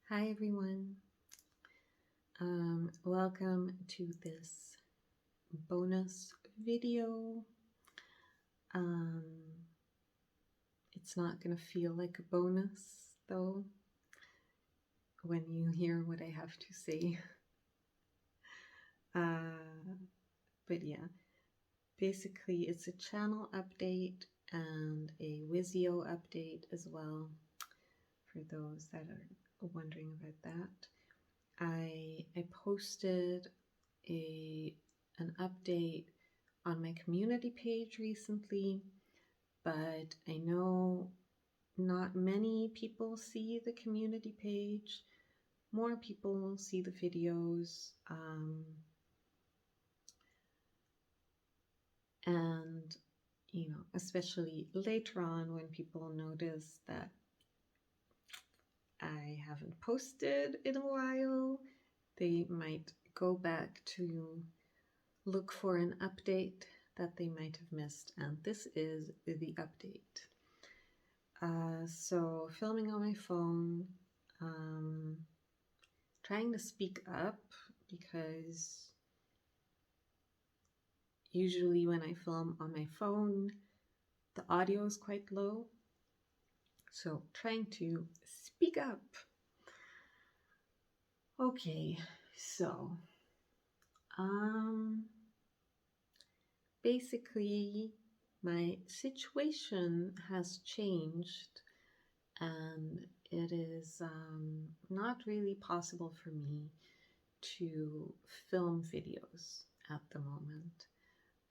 Hi everyone. Welcome to this bonus video. Um, it's not going to feel like a bonus though when you hear what I have to say. But yeah, basically it's a channel update and a Wisio update as well for those that are wondering about that. I posted an update on my community page recently, but I know not many people see the community page. More people see the videos, and especially later on when people notice that I haven't posted in a while, they might go back to look for an update that they might have missed, and this is the update. So filming on my phone, trying to speak up because usually when I film on my phone, the audio is quite low. So trying to speak up. Okay, so basically my situation has changed and it is not really possible for me to film videos at the moment.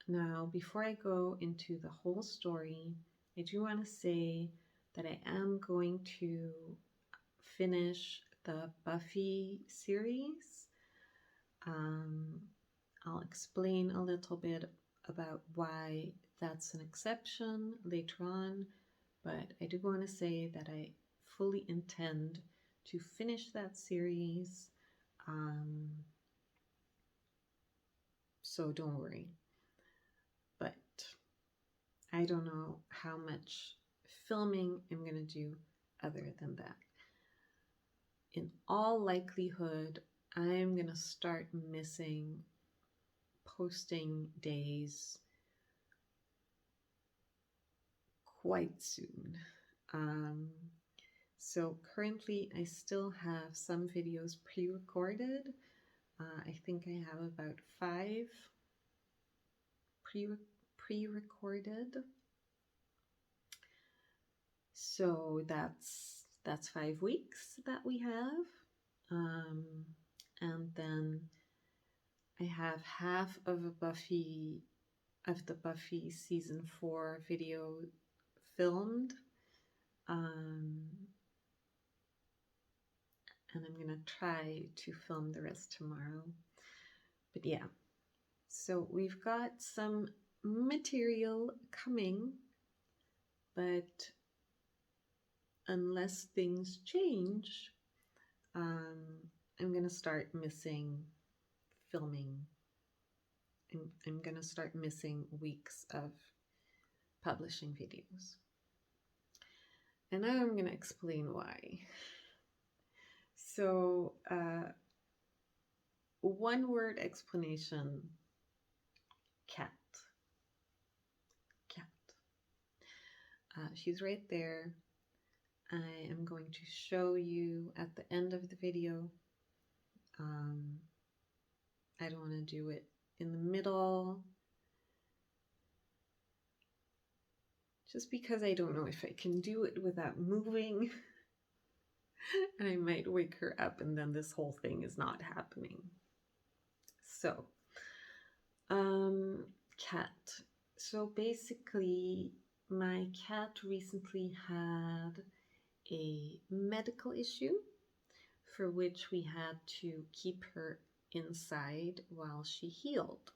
Now, before I go into the whole story, I do want to say that I am going to finish the Buffy series. I'll explain a little bit about why that's an exception later on, but I do want to say that I fully intend to finish that series. So don't worry. But I don't know how much filming I'm going to do other than that. In all likelihood, I'm going to start missing posting days quite soon. So currently I still have some videos pre-recorded. I think I have about 5 pre-recorded. So that's 5 weeks that we have. And then I have half of the Buffy season 4 video filmed. And I'm gonna try to film the rest tomorrow. But yeah, so we've got some material coming, but unless things change, I'm gonna start missing filming. I'm gonna start missing weeks of publishing videos. And now I'm gonna explain why. So, one word explanation, cat. Cat. She's right there. I am going to show you at the end of the video. I don't want to do it in the middle, just because I don't know if I can do it without moving. And I might wake her up and then this whole thing is not happening. So, cat. So basically, my cat recently had a medical issue for which we had to keep her inside while she healed.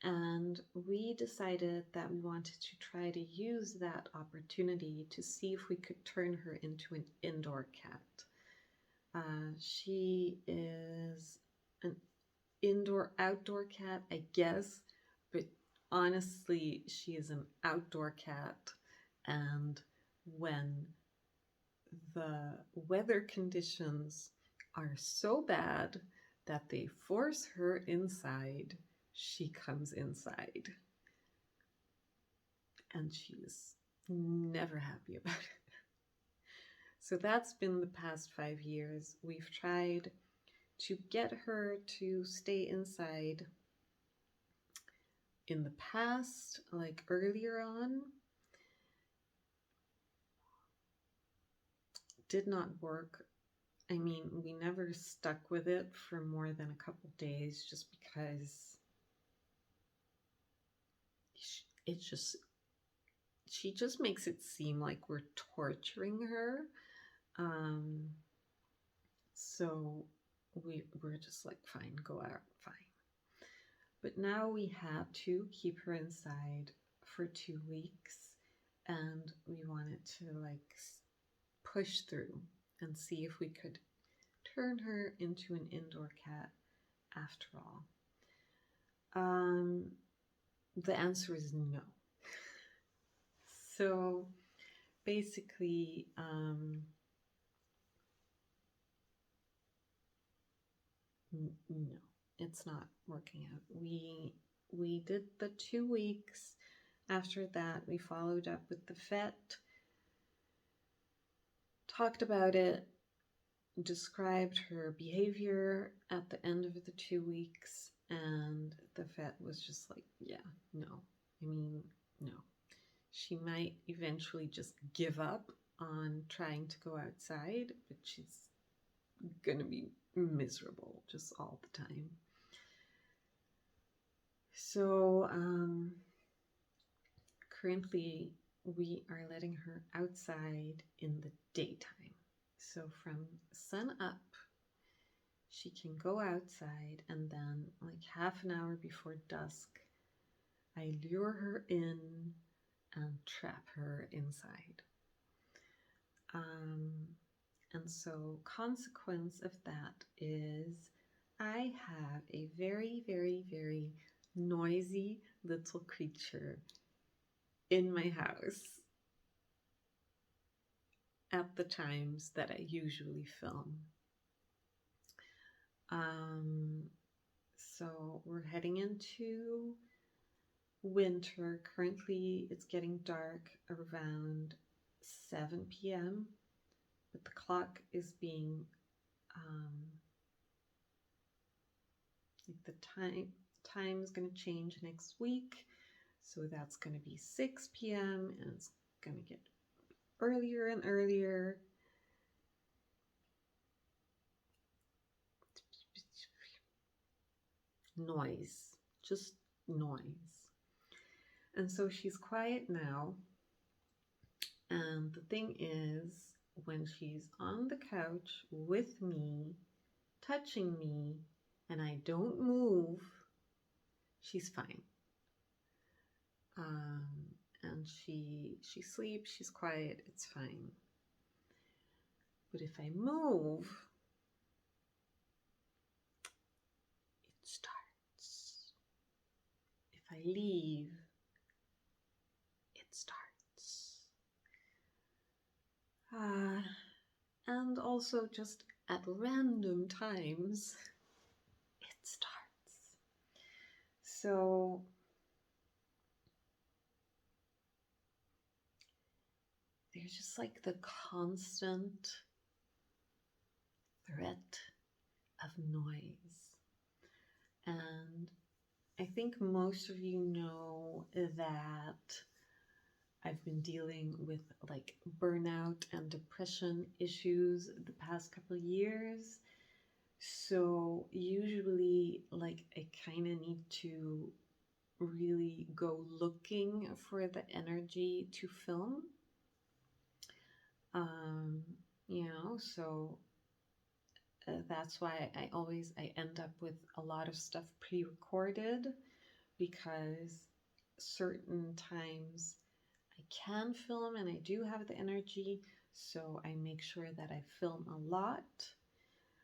And we decided that we wanted to try to use that opportunity to see if we could turn her into an indoor cat. She is an indoor-outdoor cat, I guess, but honestly, she is an outdoor cat. And when the weather conditions are so bad that they force her inside. She comes inside. And she's never happy about it. So that's been the past 5 years. We've tried to get her to stay inside in the past, like earlier on. Did not work. I mean, we never stuck with it for more than a couple days just because she just makes it seem like we're torturing her. So we're just like, fine, go out, fine. But now we have to keep her inside for 2 weeks, and we wanted to like push through and see if we could turn her into an indoor cat after all. The answer is no. So basically, no, it's not working out. We did the 2 weeks. After that, we followed up with the vet, talked about it, described her behavior at the end of the 2 weeks, and the vet was just like, yeah, no. I mean, no. She might eventually just give up on trying to go outside, but she's gonna be miserable just all the time. So currently we are letting her outside in the daytime. So from sun up, she can go outside, and then like half an hour before dusk, I lure her in and trap her inside. And so consequence of that is I have a very, very, very noisy little creature in my house at the times that I usually film. So we're heading into winter. Currently it's getting dark around 7 p.m. but the clock is being the time is going to change next week, so that's going to be 6 p.m. and it's going to get earlier and earlier. Noise, just noise. And so she's quiet now, and the thing is, when she's on the couch with me, touching me, and I don't move, she's fine. And she sleeps, she's quiet, it's fine. But if I move, it starts. If I leave, it starts. And also just at random times, it starts. So there's just like the constant threat of noise. And I think most of you know that I've been dealing with like burnout and depression issues the past couple of years. So usually like I kind of need to really go looking for the energy to film. So that's why I end up with a lot of stuff pre-recorded, because certain times I can film and I do have the energy, so I make sure that I film a lot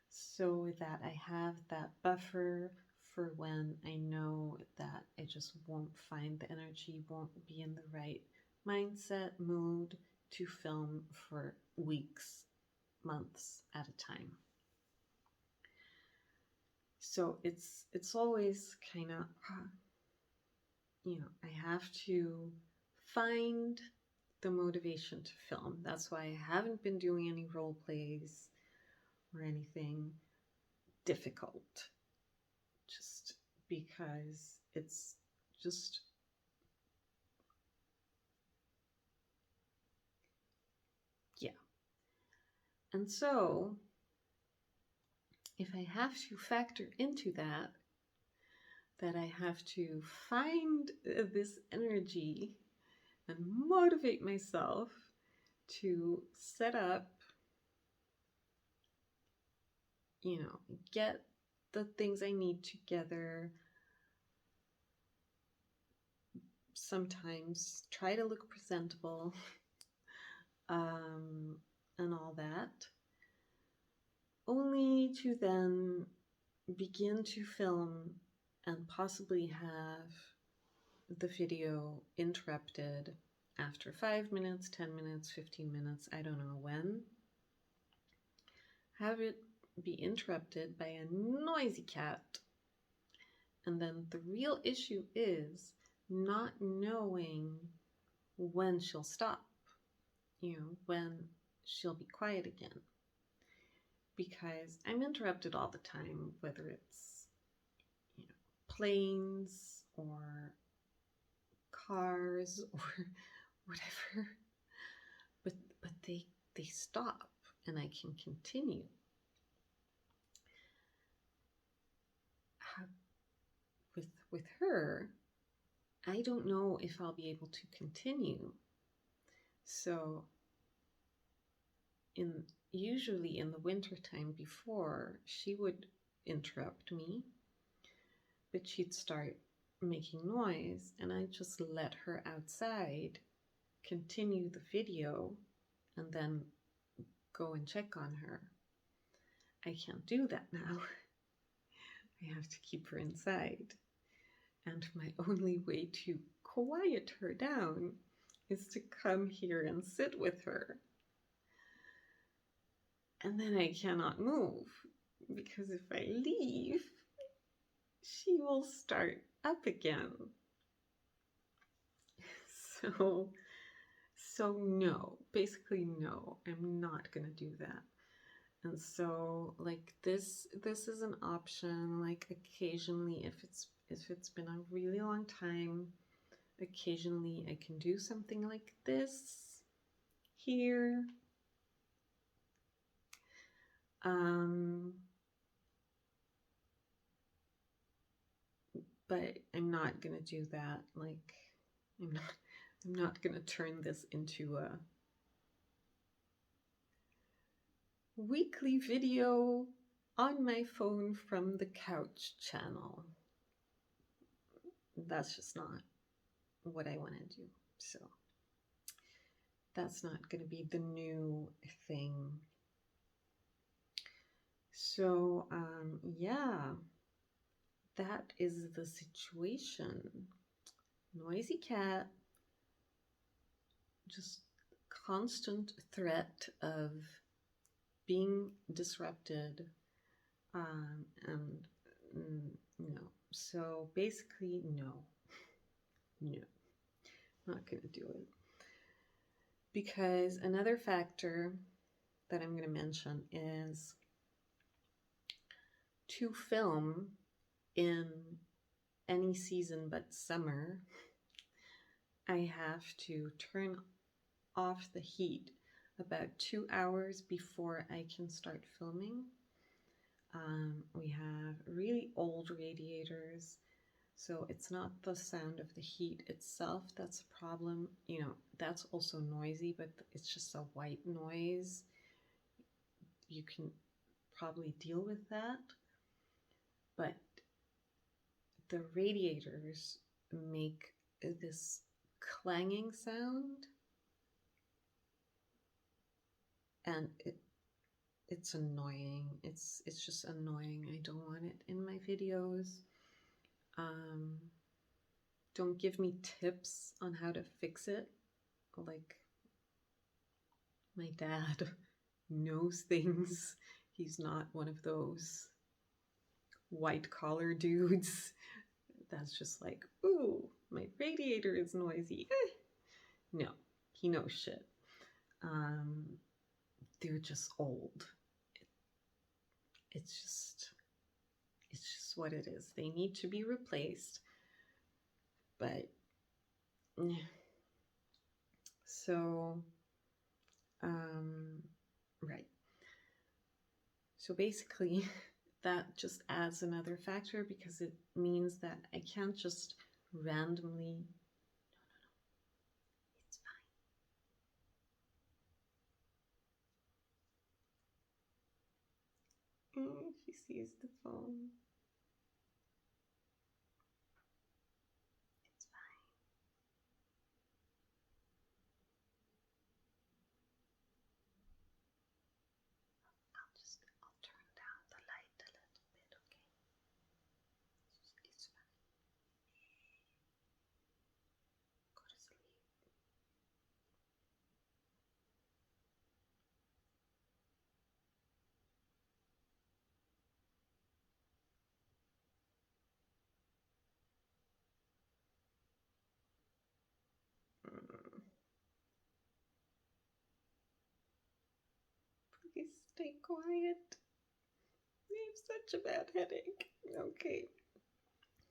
so that I have that buffer for when I know that I just won't find the energy, won't be in the right mindset, mood to film for weeks, months at a time. So it's always kind of, I have to find the motivation to film. That's why I haven't been doing any role plays or anything difficult, just because it's just, yeah. And so if I have to factor into that I have to find this energy and motivate myself to set up, get the things I need together, sometimes try to look presentable, and all that, only to then begin to film and possibly have the video interrupted after 5 minutes, 10 minutes, 15 minutes, I don't know when. Have it be interrupted by a noisy cat. And then the real issue is not knowing when she'll stop, when she'll be quiet again. Because I'm interrupted all the time, whether it's, planes or cars or whatever. But they stop and I can continue. With her, I don't know if I'll be able to continue. So usually in the wintertime before, she would interrupt me, but she'd start making noise and I'd just let her outside, continue the video, and then go and check on her. I can't do that now. I have to keep her inside. And my only way to quiet her down is to come here and sit with her. And then I cannot move, because if I leave, she will start up again. So no, basically no, I'm not gonna do that. And so like this is an option, like occasionally if it's been a really long time, occasionally I can do something like this here. But I'm not gonna do that. Like I'm not gonna turn this into a weekly video on my phone from the couch channel. That's just not what I want to do. So that's not going to be the new thing. So yeah, that is the situation. Noisy cat, just constant threat of being disrupted, and no. So basically, no, not gonna do it. Because another factor that I'm gonna mention is to film in any season but summer, I have to turn off the heat about 2 hours before I can start filming. We have really old radiators, so it's not the sound of the heat itself that's a problem. That's also noisy, but it's just a white noise. You can probably deal with that. But the radiators make this clanging sound, and it's annoying. It's just annoying. I don't want it in my videos. Don't give me tips on how to fix it. Like, My dad knows things. He's not one of those white collar dudes that's just like, ooh, my radiator is noisy. No, he knows shit. They're just old. It's just what it is. They need to be replaced. But so right. So basically that just adds another factor because it means that I can't just randomly. It's fine. She sees the phone. It's fine. I'll turn down the light a little bit, okay? It's fine. Go to sleep. Please stay quiet. I have such a bad headache. Okay.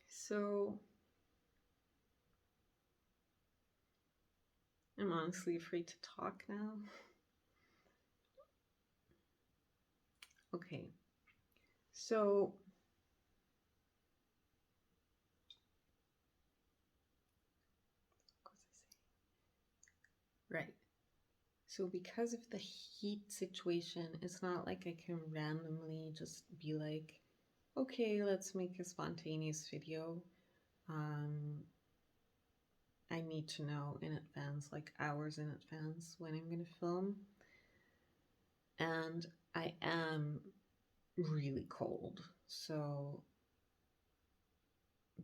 So I'm honestly afraid to talk now. Okay. So right. So because of the heat situation, it's not like I can randomly just be like, okay, let's make a spontaneous video. I need to know in advance, like hours in advance, when I'm going to film. And I am really cold. So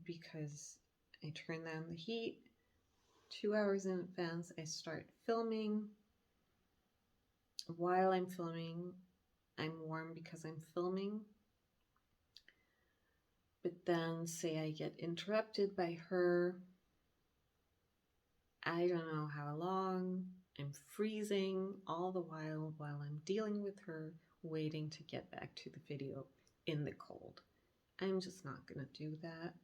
because I turn down the heat, 2 hours in advance, I start filming. While I'm filming, I'm warm because I'm filming. But then, say I get interrupted by her, I don't know how long, I'm freezing all the while I'm dealing with her, waiting to get back to the video in the cold. I'm just not gonna do that.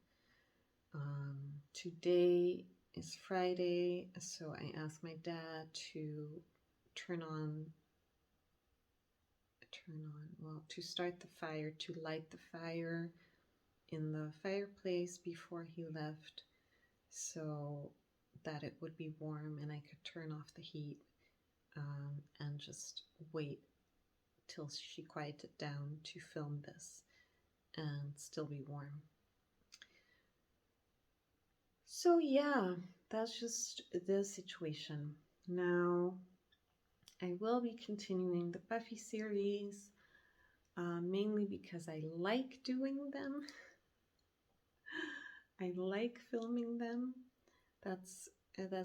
Today is Friday, so I asked my dad to to start the fire, to light the fire in the fireplace before he left so that it would be warm and I could turn off the heat and just wait till she quieted down to film this and still be warm. So yeah, that's just the situation. Now, I will be continuing the Buffy series, mainly because I like doing them. I like filming them. That's like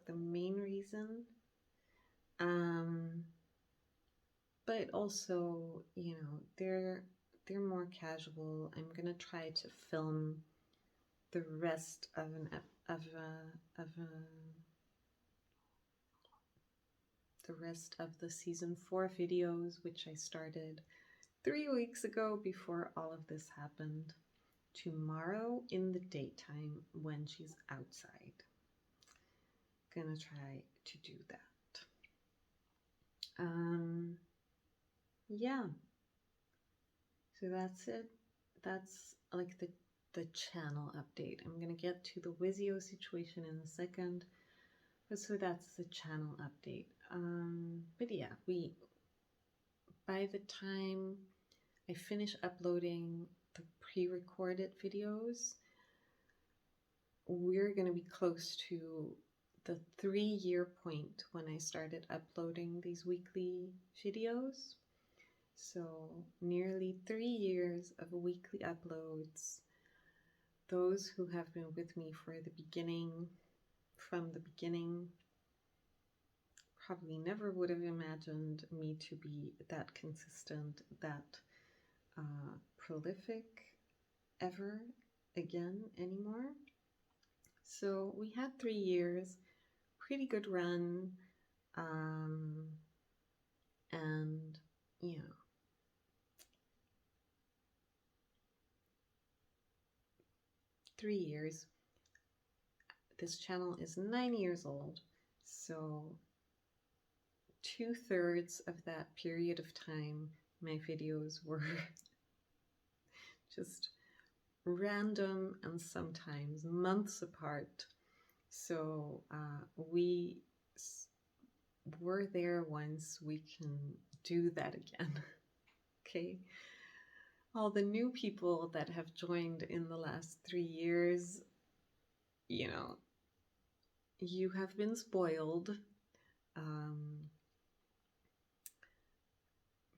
the main reason. But also, you know, they're more casual. I'm gonna try to film the rest of the rest of the season 4 videos, which I started 3 weeks ago before all of this happened, tomorrow in the daytime when she's outside. Gonna try to do that. Yeah. So that's it. That's like the channel update. I'm gonna get to the Wisio situation in a second. But so that's the channel update. But yeah, by the time I finish uploading the pre-recorded videos, we're gonna be close to the 3-year point when I started uploading these weekly videos. So nearly 3 years of weekly uploads. Those who have been with me from the beginning, probably never would have imagined me to be that consistent, that prolific ever again anymore. So we had 3 years, pretty good run, and you know, 3 years. This channel is 9 years old, so 2/3 of that period of time, my videos were just random and sometimes months apart. So we were there once, we can do that again. Okay. All the new people that have joined in the last 3 years, you know, you have been spoiled.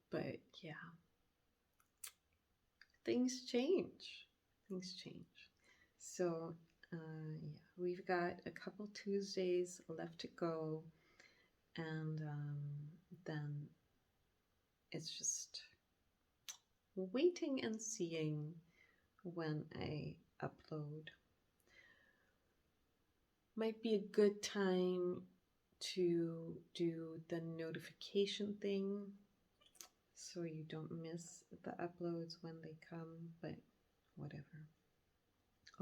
But yeah, things change. Things change. So yeah, we've got a couple Tuesdays left to go, and then it's just waiting and seeing when I upload. Might be a good time to do the notification thing so you don't miss the uploads when they come, but whatever.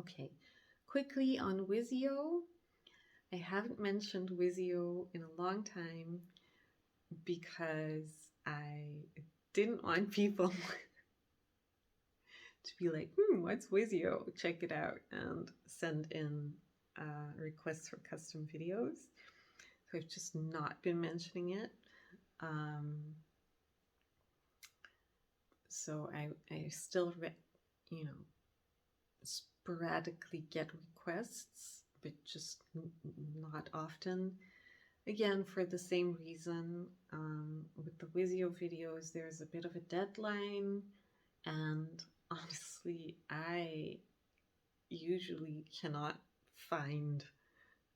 Okay, quickly on Wisio. I haven't mentioned Wisio in a long time because I didn't want people to be like, what's Wisio? Check it out and send in requests for custom videos. So I've just not been mentioning it. So I still, sporadically get requests, but just not often. Again, for the same reason, with the Wisio videos, there's a bit of a deadline, and honestly, I usually cannot find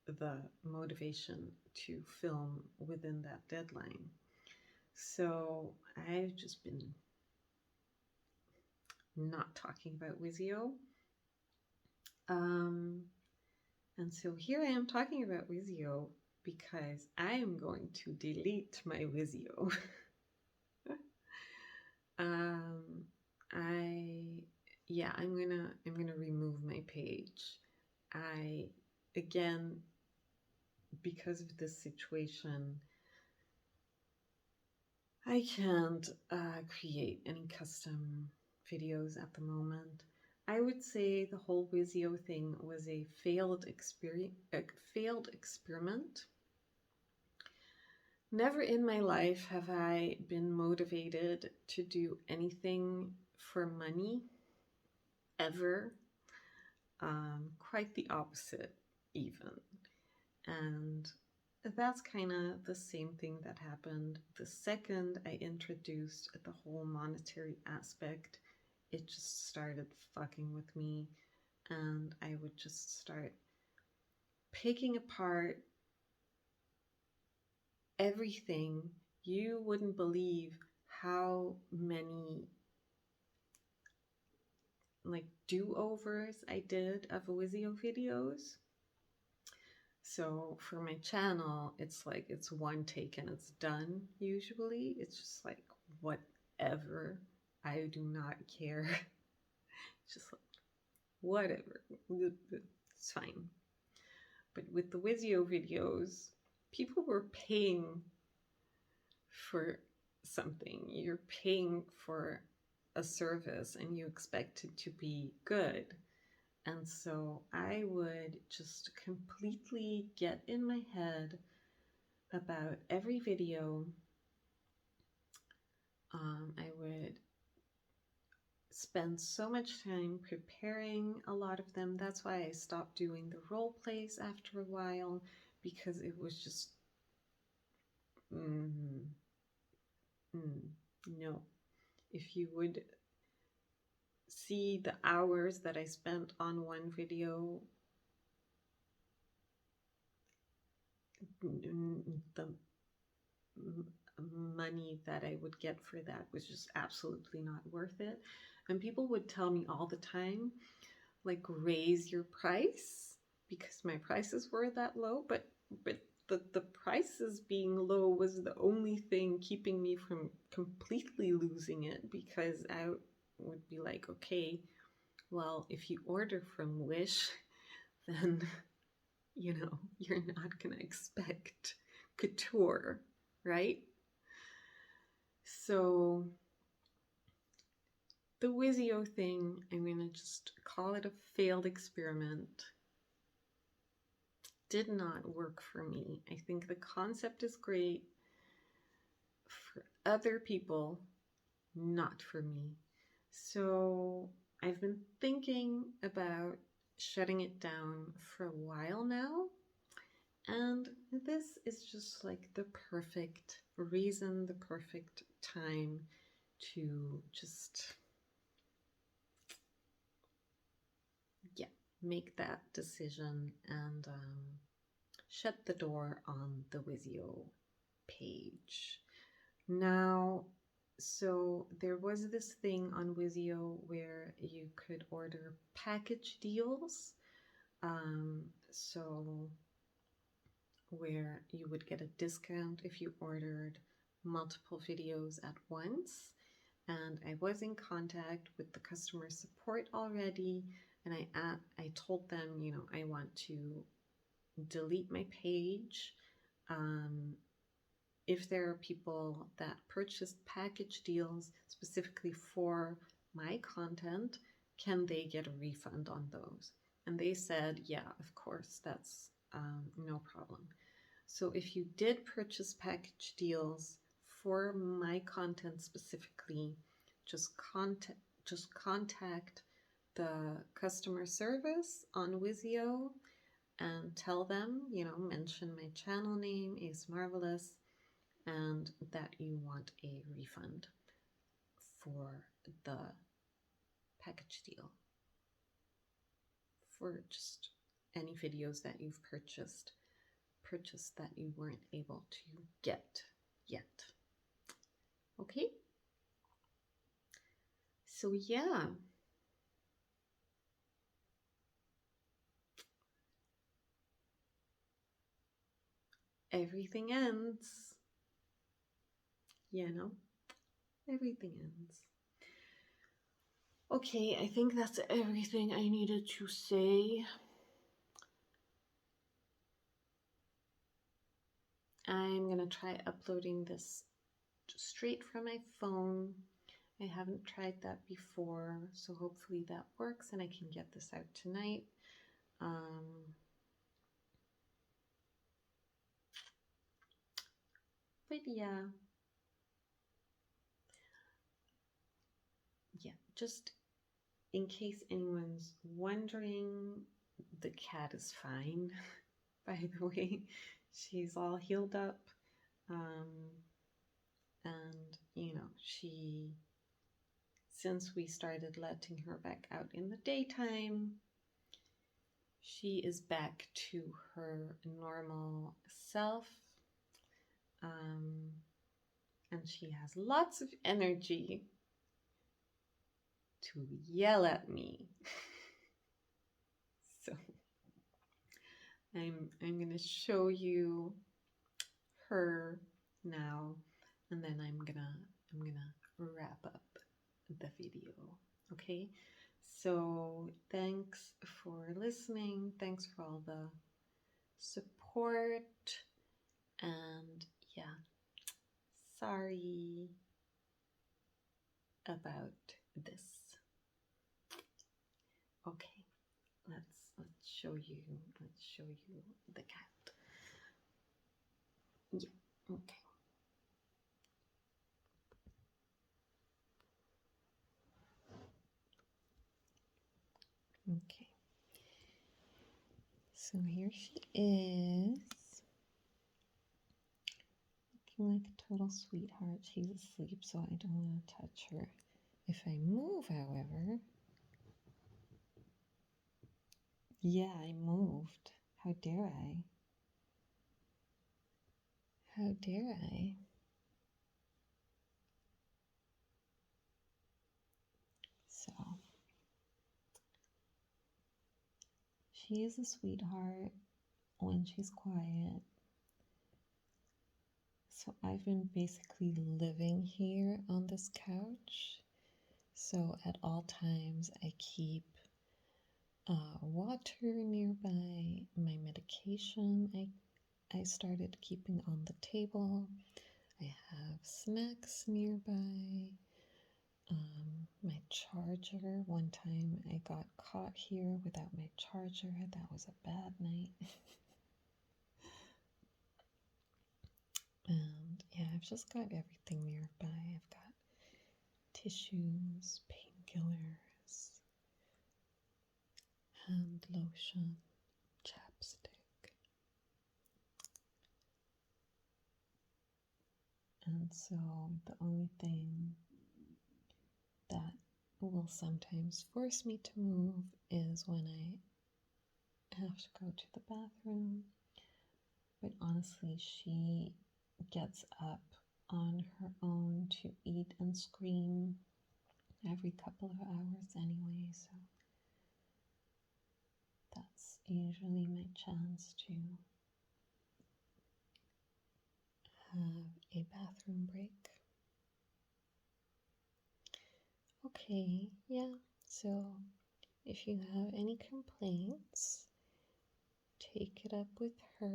the motivation to film within that deadline. So I've just been not talking about Wisio. And so here I am talking about Wisio because I am going to delete my Vizio. I'm gonna remove my page. Again, because of this situation, I can't create any custom videos at the moment. I would say the whole Vizio thing was a failed experiment. Never in my life have I been motivated to do anything for money, ever. Quite the opposite, even. And that's kind of the same thing that happened the second I introduced the whole monetary aspect. It just started fucking with me, and I would just start picking apart everything. You wouldn't believe how many like do-overs I did of Wisio videos. So for my channel, it's like it's one take and it's done usually. It's just like whatever. I do not care. Just like whatever. It's fine. But with the Wisio videos, people were paying for something. You're paying for a service and you expect it to be good. And so I would just completely get in my head about every video. I would spend so much time preparing a lot of them. That's why I stopped doing the role plays after a while, because it was just no. If you would see the hours that I spent on one video, money that I would get for that was just absolutely not worth it. And people would tell me all the time, like, raise your price because my prices were that low. But the prices being low was the only thing keeping me from completely losing it, because I would be like, okay, well, if you order from Wish, then you're not gonna expect couture, right? So the Wisio thing, I'm gonna just call it a failed experiment. Did not work for me. I think the concept is great for other people, not for me. So I've been thinking about shutting it down for a while now. And this is just like the perfect reason, the perfect time to just, make that decision and shut the door on the Wisio page. Now, so there was this thing on Wisio where you could order package deals. So where you would get a discount if you ordered multiple videos at once. And I was in contact with the customer support already, and I told them, I want to delete my page. If there are people that purchased package deals specifically for my content, can they get a refund on those? And they said, yeah, of course, that's no problem. So if you did purchase package deals for my content specifically, just contact the customer service on Wisio and tell them, mention my channel name is Marvelous, and that you want a refund for the package deal for just any videos that you've purchased that you weren't able to get yet. Okay? So yeah. Everything ends. Everything ends. Okay, I think that's everything I needed to say. I'm gonna try uploading this straight from my phone. I haven't tried that before, so hopefully that works and I can get this out tonight. But yeah, just in case anyone's wondering, the cat is fine. By the way, she's all healed up. And, since we started letting her back out in the daytime, she is back to her normal self. And she has lots of energy to yell at me. So I'm going to show you her now, and then I'm gonna wrap up the video. Okay, so thanks for listening, thanks for all the support, and yeah, sorry about this. Okay, let's show you the cat. Yeah, okay. Okay, so here she is, looking like a total sweetheart. She's asleep, so I don't want to touch her. If I move, however, yeah, I moved. How dare I? How dare I? So, she is a sweetheart when she's quiet. So I've been basically living here on this couch. So at all times I keep water nearby, my medication I started keeping on the table. I have snacks nearby. My charger. One time I got caught here without my charger. That was a bad night. And yeah, I've just got everything nearby. I've got tissues, painkillers, hand lotion, chapstick. And so the only thing that will sometimes force me to move is when I have to go to the bathroom. But honestly, she gets up on her own to eat and scream every couple of hours anyway, so that's usually my chance to have a bathroom break. Okay, yeah, so if you have any complaints, take it up with her.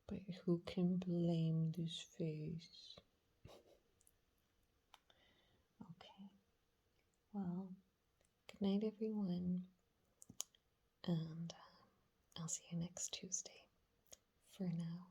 But who can blame this face? Okay, well, good night, everyone, and I'll see you next Tuesday. For now.